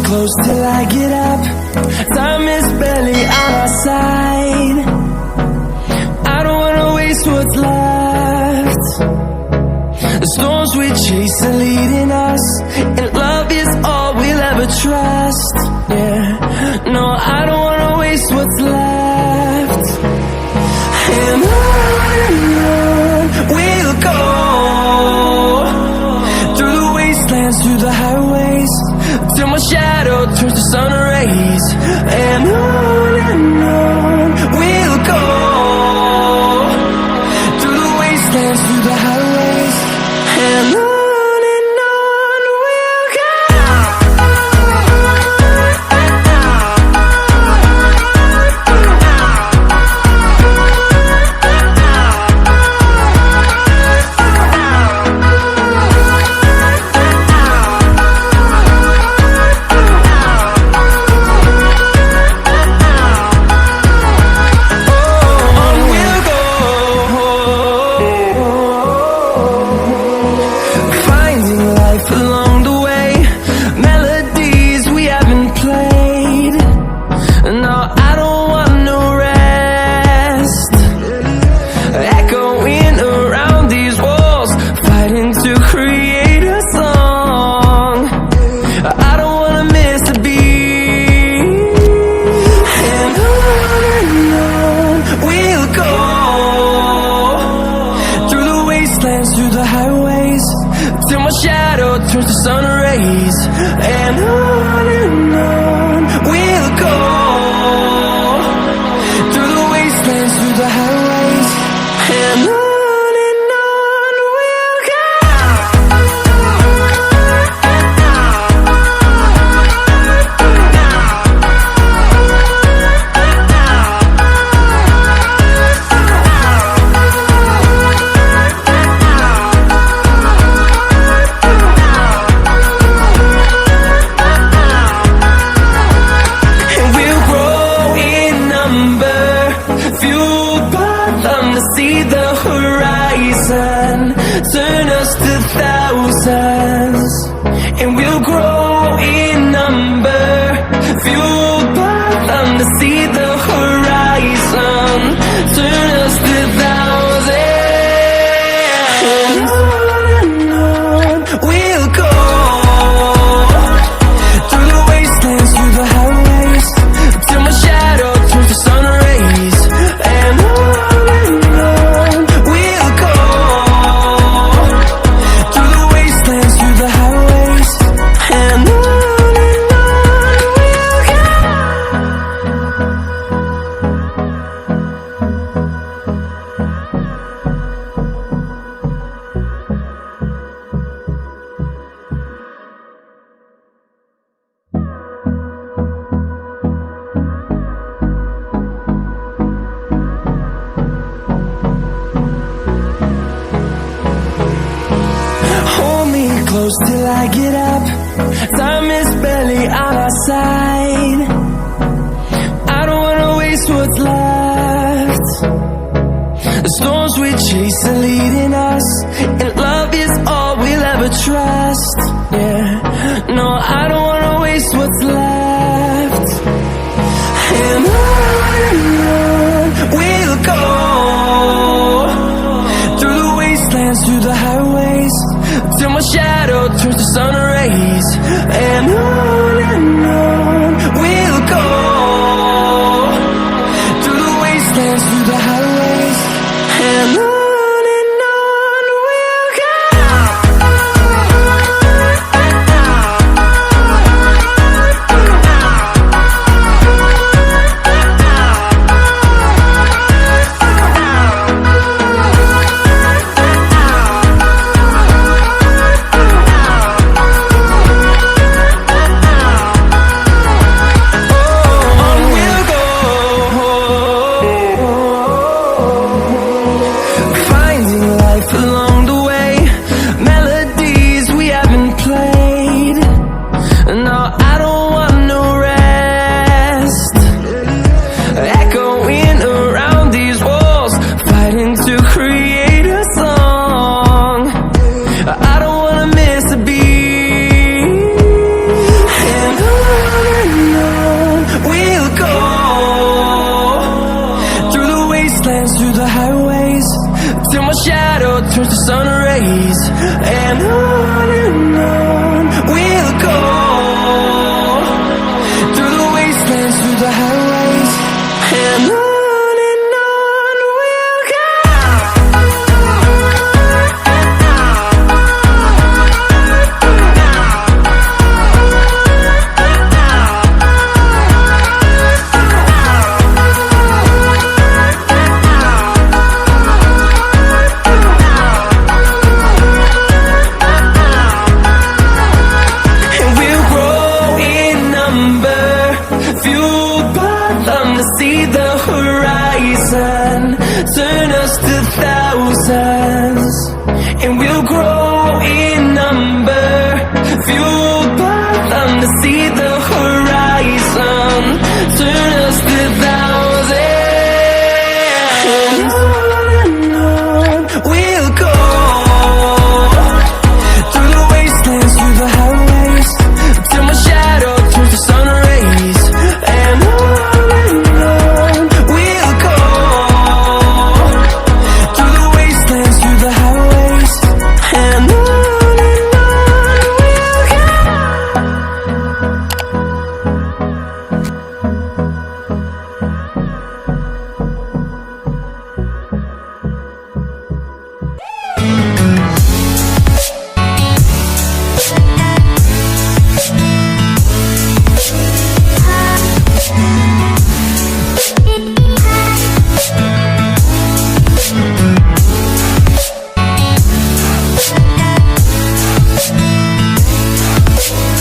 close till I get up. Time is barely on our side. I don't wanna waste what's left. The storms we chase are leading us, and love is all we'll ever trust. Yeah, no, I don't wanna waste what's left. And on we'll go, through the wastelands, through the highways, till my shadow turns to sun rays. And on we'll go, through the wastelands, through the highways, and on we'll go. Through the highways, till my shadow turns to sun rays. And on we'll go, through the wastelands, through the highways, and on we'll go. See the horizon, turn us to thousands, and we'll grow in number, fueled by them to see the horizon, turn us to thousands. And on we'll go, through the wastelands, through the highways, till my shadow turns to sun rays. And close till I get up. Time is barely on our side. I don't wanna waste what's left. The storms we chase are leading us, and love is all we'll ever trust. Yeah, no, I don't wanna waste what's left. And on we'll go, through the wastelands, through the highways, till my shadow turns to sun rays. And on we'll go, through the wastelands, through the highways, and on we'll go. see the horizon, turn us to thousands, and we'll grow in number, fueled by them to see the